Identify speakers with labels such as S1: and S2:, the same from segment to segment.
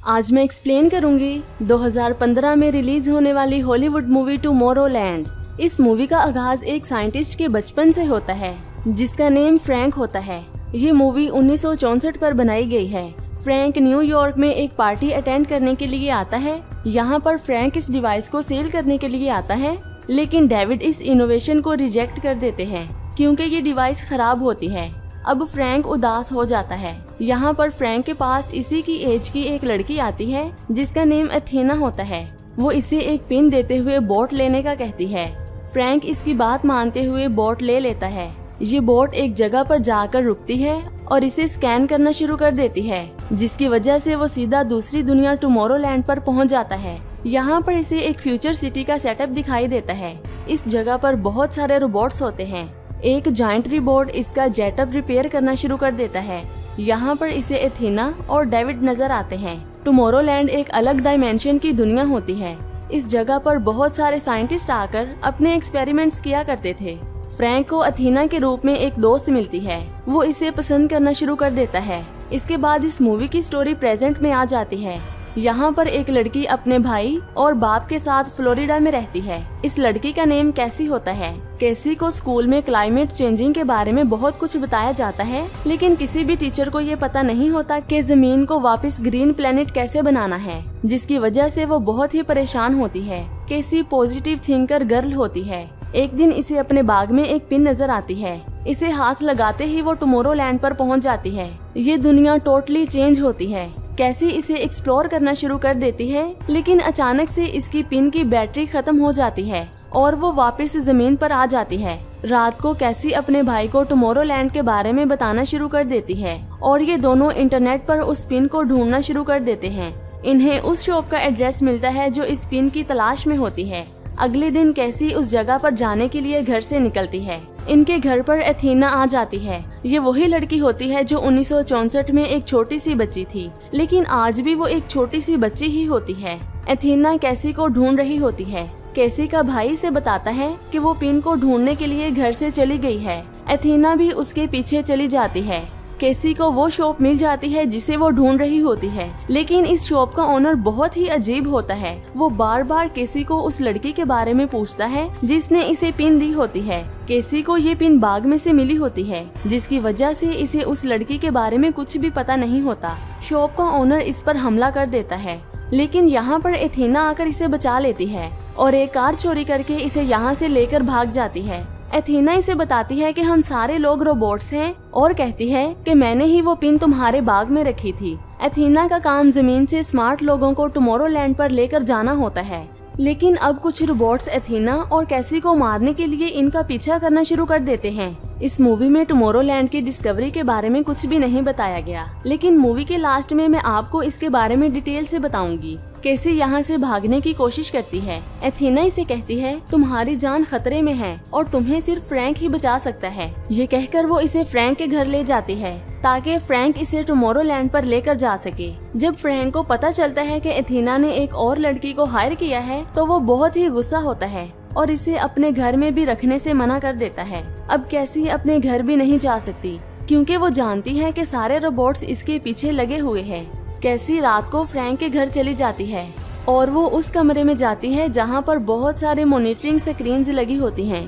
S1: आज मैं एक्सप्लेन करूंगी 2015 में रिलीज होने वाली हॉलीवुड मूवी टुमारोलैंड। इस मूवी का आगाज एक साइंटिस्ट के बचपन से होता है जिसका नेम फ्रैंक होता है। ये मूवी 1964 पर बनाई गई है। फ्रैंक न्यूयॉर्क में एक पार्टी अटेंड करने के लिए आता है। यहाँ पर फ्रैंक इस डिवाइस को सेल करने के लिए आता है, लेकिन डेविड इस इनोवेशन को रिजेक्ट कर देते हैं क्योंकि ये डिवाइस खराब होती है। अब फ्रैंक उदास हो जाता है। यहाँ पर फ्रैंक के पास इसी की एज की एक लड़की आती है जिसका नेम एथेना होता है। वो इसे एक पिन देते हुए बोट लेने का कहती है। फ्रैंक इसकी बात मानते हुए बोट ले लेता है। ये बोट एक जगह पर जाकर रुकती है और इसे स्कैन करना शुरू कर देती है, जिसकी वजह से वो सीधा दूसरी दुनिया टुमारोलैंड पर पहुंच जाता है। यहाँ पर इसे एक फ्यूचर सिटी का सेटअप दिखाई देता है। इस जगह पर बहुत सारे रोबोट्स होते हैं। एक जायंट रोबोट इसका जेटअप रिपेयर करना शुरू कर देता है। यहाँ पर इसे एथेना और डेविड नजर आते हैं। टुमारोलैंड एक अलग डायमेंशन की दुनिया होती है। इस जगह पर बहुत सारे साइंटिस्ट आकर अपने एक्सपेरिमेंट्स किया करते थे। फ्रैंक को एथेना के रूप में एक दोस्त मिलती है। वो इसे पसंद करना शुरू कर देता है। इसके बाद इस मूवी की स्टोरी प्रेजेंट में आ जाती है। यहाँ पर एक लड़की अपने भाई और बाप के साथ फ्लोरिडा में रहती है। इस लड़की का नेम कैसी होता है। कैसी को स्कूल में क्लाइमेट चेंजिंग के बारे में बहुत कुछ बताया जाता है, लेकिन किसी भी टीचर को ये पता नहीं होता कि जमीन को वापस ग्रीन प्लेनेट कैसे बनाना है, जिसकी वजह से वो बहुत ही परेशान होती है। कैसी पॉजिटिव थिंकर गर्ल होती है। एक दिन इसे अपने बाग में एक पिन नजर आती है। इसे हाथ लगाते ही वो टुमारोलैंड पर पहुंच जाती है। ये दुनिया टोटली चेंज होती है। कैसी इसे एक्सप्लोर करना शुरू कर देती है, लेकिन अचानक से इसकी पिन की बैटरी खत्म हो जाती है और वो वापस जमीन पर आ जाती है। रात को कैसी अपने भाई को टुमारोलैंड के बारे में बताना शुरू कर देती है और ये दोनों इंटरनेट पर उस पिन को ढूंढना शुरू कर देते हैं। इन्हें उस शॉप का एड्रेस मिलता है जो इस पिन की तलाश में होती है। अगले दिन कैसी उस जगह पर जाने के लिए घर से निकलती है। इनके घर पर एथेना आ जाती है। ये वही लड़की होती है जो 1964 में एक छोटी सी बच्ची थी, लेकिन आज भी वो एक छोटी सी बच्ची ही होती है। एथेना कैसी को ढूंढ रही होती है। कैसी का भाई से बताता है कि वो पिन को ढूंढने के लिए घर से चली गई है। एथेना भी उसके पीछे चली जाती है। कैसी को वो शॉप मिल जाती है जिसे वो ढूंढ रही होती है, लेकिन इस शॉप का ओनर बहुत ही अजीब होता है। वो बार बार कैसी को उस लड़की के बारे में पूछता है जिसने इसे पिन दी होती है। कैसी को ये पिन बाग में से मिली होती है, जिसकी वजह से इसे उस लड़की के बारे में कुछ भी पता नहीं होता। शॉप का ओनर इस पर हमला कर देता है, लेकिन यहाँ पर एथेना आकर इसे बचा लेती है और एक कार चोरी करके इसे यहाँ से लेकर भाग जाती है। एथेना इसे बताती है कि हम सारे लोग रोबोट्स हैं और कहती है कि मैंने ही वो पिन तुम्हारे बाग में रखी थी। एथेना का काम जमीन से स्मार्ट लोगों को टुमारोलैंड पर लेकर जाना होता है, लेकिन अब कुछ रोबोट्स एथेना और कैसी को मारने के लिए इनका पीछा करना शुरू कर देते हैं। इस मूवी में टुमारोलैंड की डिस्कवरी के बारे में कुछ भी नहीं बताया गया, लेकिन मूवी के लास्ट में मैं आपको इसके बारे में डिटेल से बताऊंगी। कैसी यहाँ से भागने की कोशिश करती है। एथेना इसे कहती है तुम्हारी जान खतरे में है और तुम्हें सिर्फ फ्रैंक ही बचा सकता है। ये कहकर वो इसे फ्रैंक के घर ले जाती है ताकि फ्रैंक इसे टुमारोलैंड पर लेकर जा सके। जब फ्रैंक को पता चलता है कि एथेना ने एक और लड़की को हायर किया है तो वो बहुत ही गुस्सा होता है और इसे अपने घर में भी रखने से मना कर देता है। अब कैसी अपने घर भी नहीं जा सकती क्योंकि वो जानती है कि सारे रोबोट्स इसके पीछे लगे हुए हैं। कैसी रात को फ्रैंक के घर चली जाती है और वो उस कमरे में जाती है जहाँ पर बहुत सारे मॉनिटरिंग स्क्रीन्स लगी होती हैं।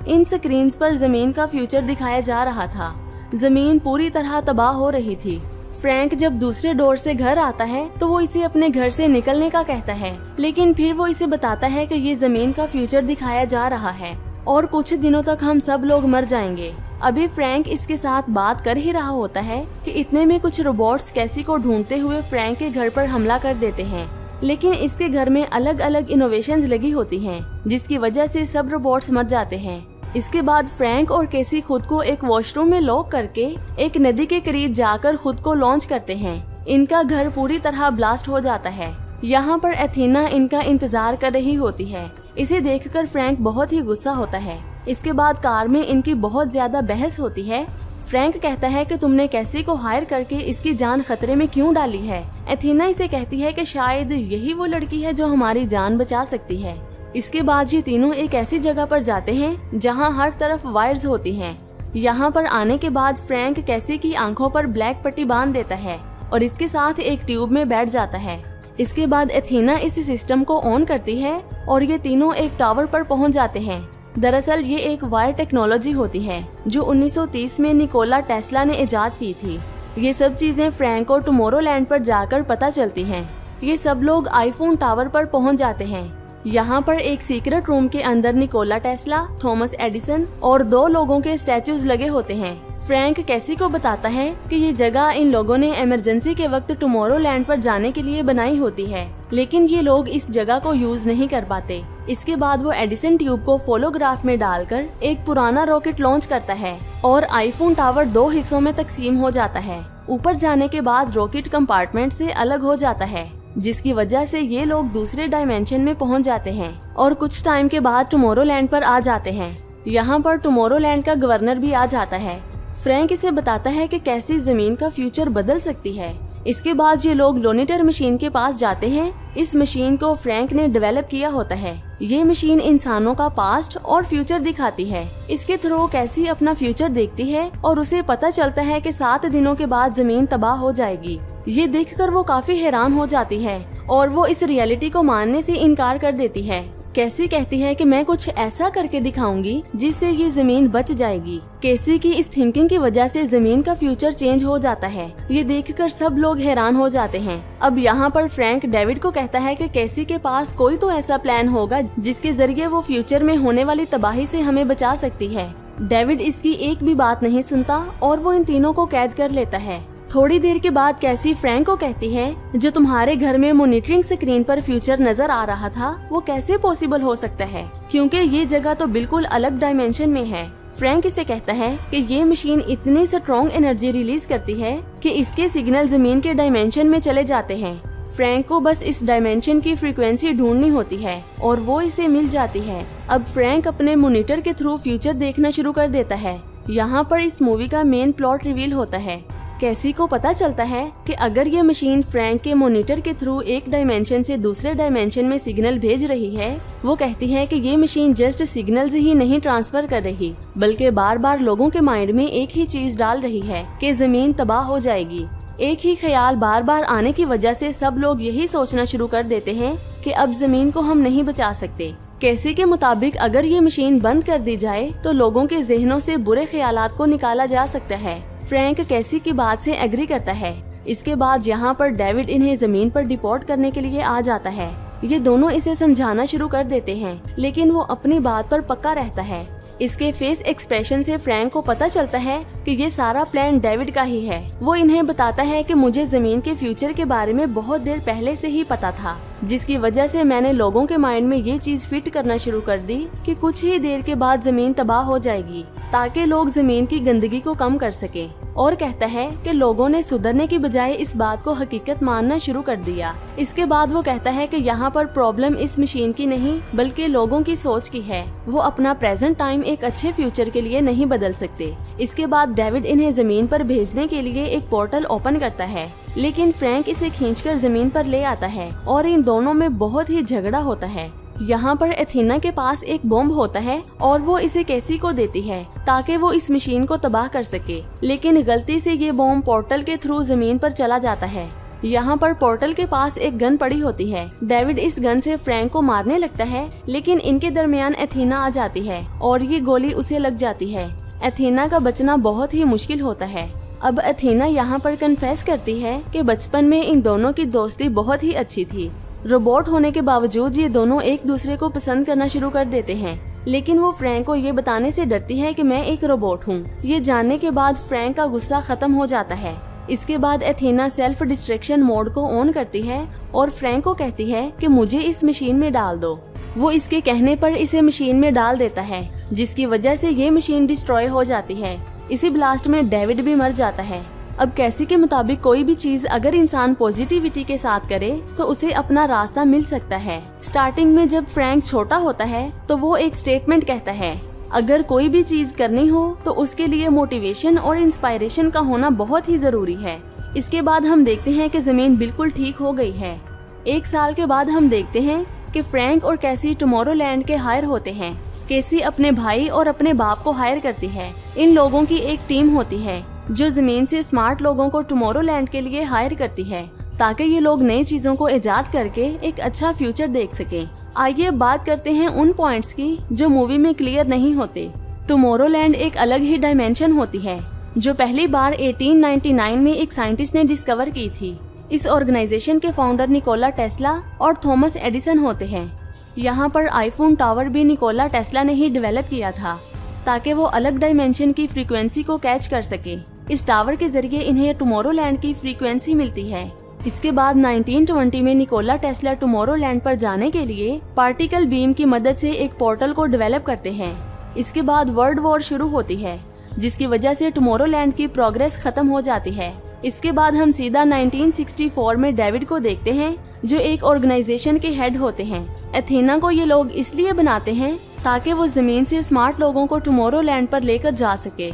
S1: इन स्क्रीन्स पर जमीन का फ्यूचर दिखाया जा रहा था। जमीन पूरी तरह तबाह हो रही थी। फ्रैंक जब दूसरे डोर से घर आता है तो वो इसे अपने घर से निकलने का कहता है, लेकिन फिर वो इसे बताता है कि ये जमीन का फ्यूचर दिखाया जा रहा है और कुछ दिनों तक हम सब लोग मर जाएंगे। अभी फ्रैंक इसके साथ बात कर ही रहा होता है कि इतने में कुछ रोबोट्स कैसी को ढूंढते हुए फ्रैंक के घर पर हमला कर देते हैं, लेकिन इसके घर में अलग अलग इनोवेशंस लगी होती हैं, जिसकी वजह से सब रोबोट्स मर जाते हैं। इसके बाद फ्रैंक और कैसी खुद को एक वॉशरूम में लॉक करके एक नदी के करीब जाकर खुद को लॉन्च करते हैं। इनका घर पूरी तरह ब्लास्ट हो जाता है। यहाँ पर एथेना इनका इंतजार कर रही होती है। इसे देखकर फ्रैंक बहुत ही गुस्सा होता है। इसके बाद कार में इनकी बहुत ज्यादा बहस होती है। फ्रैंक कहता है कि तुमने कैसी को हायर करके इसकी जान खतरे में क्यों डाली है। एथेना इसे कहती है कि शायद यही वो लड़की है जो हमारी जान बचा सकती है। इसके बाद ये तीनों एक ऐसी जगह पर जाते हैं जहाँ हर तरफ वायर्स होती हैं। यहाँ पर आने के बाद फ्रैंक कैसी की आंखों पर ब्लैक पट्टी बांध देता है और इसके साथ एक ट्यूब में बैठ जाता है। इसके बाद एथीना इस सिस्टम को ऑन करती है और ये तीनों एक टावर पर पहुंच जाते हैं। दरअसल ये एक वायर टेक्नोलॉजी होती है जो 1930 में निकोला टेस्ला ने इजाद की थी। ये सब चीजें फ्रैंक को टुमारोलैंड पर जाकर पता चलती हैं। ये सब लोग आईफोन टावर पर पहुंच जाते हैं। यहाँ पर एक सीक्रेट रूम के अंदर निकोला टेस्ला, थॉमस एडिसन और 2 लोगों के स्टैचूज लगे होते हैं। फ्रैंक कैसी को बताता है कि ये जगह इन लोगों ने इमरजेंसी के वक्त टुमारोलैंड पर जाने के लिए बनाई होती है, लेकिन ये लोग इस जगह को यूज नहीं कर पाते। इसके बाद वो एडिसन ट्यूब को फोलोग्राफ में डालकर एक पुराना रॉकेट लॉन्च करता है और आईफोन टावर 2 हिस्सों में तकसीम हो जाता है। ऊपर जाने के बाद रॉकेट कंपार्टमेंट से अलग हो जाता है, जिसकी वजह से ये लोग दूसरे डायमेंशन में पहुंच जाते हैं और कुछ टाइम के बाद टुमारोलैंड पर आ जाते हैं। यहाँ पर टुमारोलैंड का गवर्नर भी आ जाता है। फ्रैंक इसे बताता है कि कैसे जमीन का फ्यूचर बदल सकती है। इसके बाद ये लोग लोनीटर मशीन के पास जाते हैं। इस मशीन को फ्रैंक ने डेवलप किया होता है। ये मशीन इंसानों का पास्ट और फ्यूचर दिखाती है। इसके थ्रू कैसी अपना फ्यूचर देखती है और उसे पता चलता है कि 7 दिनों के बाद जमीन तबाह हो जाएगी। ये देखकर वो काफी हैरान हो जाती है और वो इस रियलिटी को मानने से इनकार कर देती है। कैसी कहती है कि मैं कुछ ऐसा करके दिखाऊंगी जिससे ये जमीन बच जाएगी। केसी की इस थिंकिंग की वजह से जमीन का फ्यूचर चेंज हो जाता है। ये देखकर सब लोग हैरान हो जाते हैं। अब यहाँ पर फ्रैंक डेविड को कहता है कि केसी के पास कोई तो ऐसा प्लान होगा जिसके जरिए वो फ्यूचर में होने वाली तबाही से हमें बचा सकती है। डेविड इसकी एक भी बात नहीं सुनता और वो इन तीनों को कैद कर लेता है। थोड़ी देर के बाद कैसी फ्रैंक को कहती है जो तुम्हारे घर में मॉनिटरिंग स्क्रीन पर फ्यूचर नजर आ रहा था वो कैसे पॉसिबल हो सकता है, क्योंकि ये जगह तो बिल्कुल अलग डायमेंशन में है। फ्रैंक इसे कहता है कि ये मशीन इतनी स्ट्रॉन्ग एनर्जी रिलीज करती है कि इसके सिग्नल जमीन के डायमेंशन में चले जाते हैं। फ्रैंक को बस इस डायमेंशन की फ्रीक्वेंसी ढूंढनी होती है और वो इसे मिल जाती है। अब फ्रैंक अपने मॉनिटर के थ्रू फ्यूचर देखना शुरू कर देता है। यहाँ पर इस मूवी का मेन प्लॉट रिवील होता है। कैसी को पता चलता है कि अगर ये मशीन फ्रैंक के मॉनिटर के थ्रू एक डायमेंशन से दूसरे डायमेंशन में सिग्नल भेज रही है, वो कहती है कि ये मशीन जस्ट सिग्नल्स ही नहीं ट्रांसफर कर रही बल्कि बार बार लोगों के माइंड में एक ही चीज डाल रही है कि जमीन तबाह हो जाएगी। एक ही ख्याल बार बार आने की वजह से सब लोग यही सोचना शुरू कर देते हैं कि अब जमीन को हम नहीं बचा सकते। कैसी के मुताबिक अगर ये मशीन बंद कर दी जाए तो लोगों के जहनों से बुरे ख्यालात को निकाला जा सकता है। फ्रैंक कैसी की बात से एग्री करता है। इसके बाद यहाँ पर डेविड इन्हें जमीन पर डिपोर्ट करने के लिए आ जाता है। ये दोनों इसे समझाना शुरू कर देते हैं, लेकिन वो अपनी बात पर पक्का रहता है। इसके फेस एक्सप्रेशन से फ्रैंक को पता चलता है कि ये सारा प्लान डेविड का ही है। वो इन्हें बताता है कि मुझे जमीन के फ्यूचर के बारे में बहुत देर पहले से ही पता था, जिसकी वजह से मैंने लोगों के माइंड में ये चीज फिट करना शुरू कर दी कि कुछ ही देर के बाद जमीन तबाह हो जाएगी ताकि लोग जमीन की गंदगी को कम कर सके। और कहता है कि लोगों ने सुधरने की बजाय इस बात को हकीकत मानना शुरू कर दिया। इसके बाद वो कहता है कि यहाँ पर प्रॉब्लम इस मशीन की नहीं बल्कि लोगों की सोच की है। वो अपना प्रेजेंट टाइम एक अच्छे फ्यूचर के लिए नहीं बदल सकते। इसके बाद डेविड इन्हें जमीन पर भेजने के लिए एक पोर्टल ओपन करता है, लेकिन फ्रैंक इसे खींचकर जमीन पर ले आता है और इन दोनों में बहुत ही झगड़ा होता है। यहाँ पर एथीना के पास एक बॉम्ब होता है और वो इसे कैसी को देती है ताकि वो इस मशीन को तबाह कर सके, लेकिन गलती से ये बॉम्ब पोर्टल के थ्रू जमीन पर चला जाता है। यहाँ पर पोर्टल के पास एक गन पड़ी होती है। डेविड इस गन से फ्रैंक को मारने लगता है, लेकिन इनके दरमियान एथीना आ जाती है और ये गोली उसे लग जाती है। एथीना का बचना बहुत ही मुश्किल होता है। अब एथीना यहाँ पर कन्फेस करती है कि बचपन में इन दोनों की दोस्ती बहुत ही अच्छी थी। रोबोट होने के बावजूद ये दोनों एक दूसरे को पसंद करना शुरू कर देते हैं, लेकिन वो फ्रैंक को ये बताने से डरती है कि मैं एक रोबोट हूँ। ये जानने के बाद फ्रैंक का गुस्सा खत्म हो जाता है। इसके बाद एथीना सेल्फ डिस्ट्रैक्शन मोड को ऑन करती है और फ्रैंक को कहती है कि मुझे इस मशीन में डाल दो। वो इसके कहने पर इसे मशीन में डाल देता है, जिसकी वजह से ये मशीन डिस्ट्रॉय हो जाती है। इसी ब्लास्ट में डेविड भी मर जाता है। अब कैसी के मुताबिक कोई भी चीज अगर इंसान पॉजिटिविटी के साथ करे तो उसे अपना रास्ता मिल सकता है। स्टार्टिंग में जब फ्रैंक छोटा होता है तो वो एक स्टेटमेंट कहता है, अगर कोई भी चीज करनी हो तो उसके लिए मोटिवेशन और इंस्पायरेशन का होना बहुत ही जरूरी है। इसके बाद हम देखते हैं कि जमीन बिल्कुल ठीक हो गई है। 1 साल के बाद हम देखते हैं कि फ्रैंक और कैसी टुमारोलैंड के हायर होते हैं। केसी अपने भाई और अपने बाप को हायर करती है। इन लोगों की एक टीम होती है। जो जमीन से स्मार्ट लोगों को टुमारोलैंड के लिए हायर करती है ताकि ये लोग नई चीजों को इजाद करके एक अच्छा फ्यूचर देख सके। आइए बात करते हैं उन पॉइंट्स की जो मूवी में क्लियर नहीं होते। टुमारोलैंड एक अलग ही डायमेंशन होती है जो पहली बार 1899 में एक साइंटिस्ट ने डिस्कवर की थी। इस ऑर्गेनाइजेशन के फाउंडर निकोला टेस्ला और थॉमस एडिसन होते हैं। यहाँ पर आईफोन टावर भी निकोला टेस्ला ने ही डेवलप किया था ताकि वो अलग डायमेंशन की फ्रीक्वेंसी को कैच कर सके। इस टावर के जरिए इन्हें टुमारोलैंड की फ्रीक्वेंसी मिलती है। इसके बाद 1920 में निकोला टेस्ला टुमारोलैंड पर जाने के लिए पार्टिकल बीम की मदद से एक पोर्टल को डेवलप करते हैं। इसके बाद वर्ल्ड वॉर शुरू होती है जिसकी वजह से टुमारोलैंड की प्रोग्रेस खत्म हो जाती है। इसके बाद हम सीधा 1964 में डेविड को देखते हैं जो एक ऑर्गेनाइजेशन के हेड होते हैं। एथेना को ये लोग इसलिए बनाते हैं ताकि वो जमीन से स्मार्ट लोगों को टुमारोलैंड पर लेकर जा सके।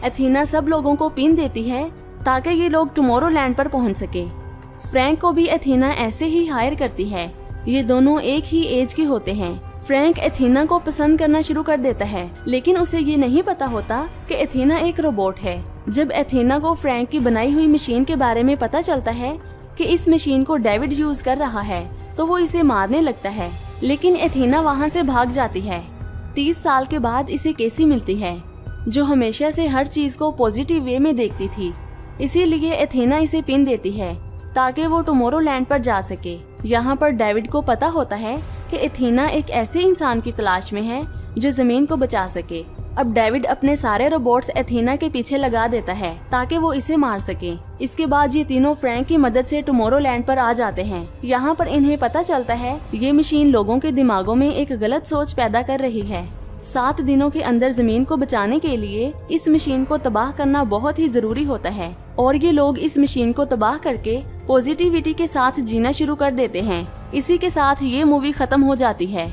S1: एथेना सब लोगों को पिन देती है ताकि ये लोग टुमारोलैंड पर पहुंच सके। फ्रैंक को भी एथेना ऐसे ही हायर करती है। ये दोनों एक ही एज के होते हैं। फ्रैंक एथेना को पसंद करना शुरू कर देता है लेकिन उसे ये नहीं पता होता कि एथेना एक रोबोट है। जब एथेना को फ्रैंक की बनाई हुई मशीन के बारे में पता चलता है कि इस मशीन को डेविड यूज कर रहा है तो वो इसे मारने लगता है, लेकिन एथेना वहाँ से भाग जाती है। 30 साल के बाद इसे केसी मिलती है जो हमेशा से हर चीज को पॉजिटिव वे में देखती थी। इसीलिए एथेना इसे पिन देती है ताकि वो टुमारोलैंड पर जा सके। यहाँ पर डेविड को पता होता है कि एथेना एक ऐसे इंसान की तलाश में है जो जमीन को बचा सके। अब डेविड अपने सारे रोबोट्स एथेना के पीछे लगा देता है ताकि वो इसे मार सके। इसके बाद ये तीनों फ्रैंक की मदद से टुमारोलैंड पर आ जाते हैं। यहाँ पर इन्हें पता चलता है ये मशीन लोगों के दिमागों में एक गलत सोच पैदा कर रही है। 7 दिनों के अंदर जमीन को बचाने के लिए इस मशीन को तबाह करना बहुत ही जरूरी होता है और ये लोग इस मशीन को तबाह करके पॉजिटिविटी के साथ जीना शुरू कर देते हैं। इसी के साथ ये मूवी खत्म हो जाती है।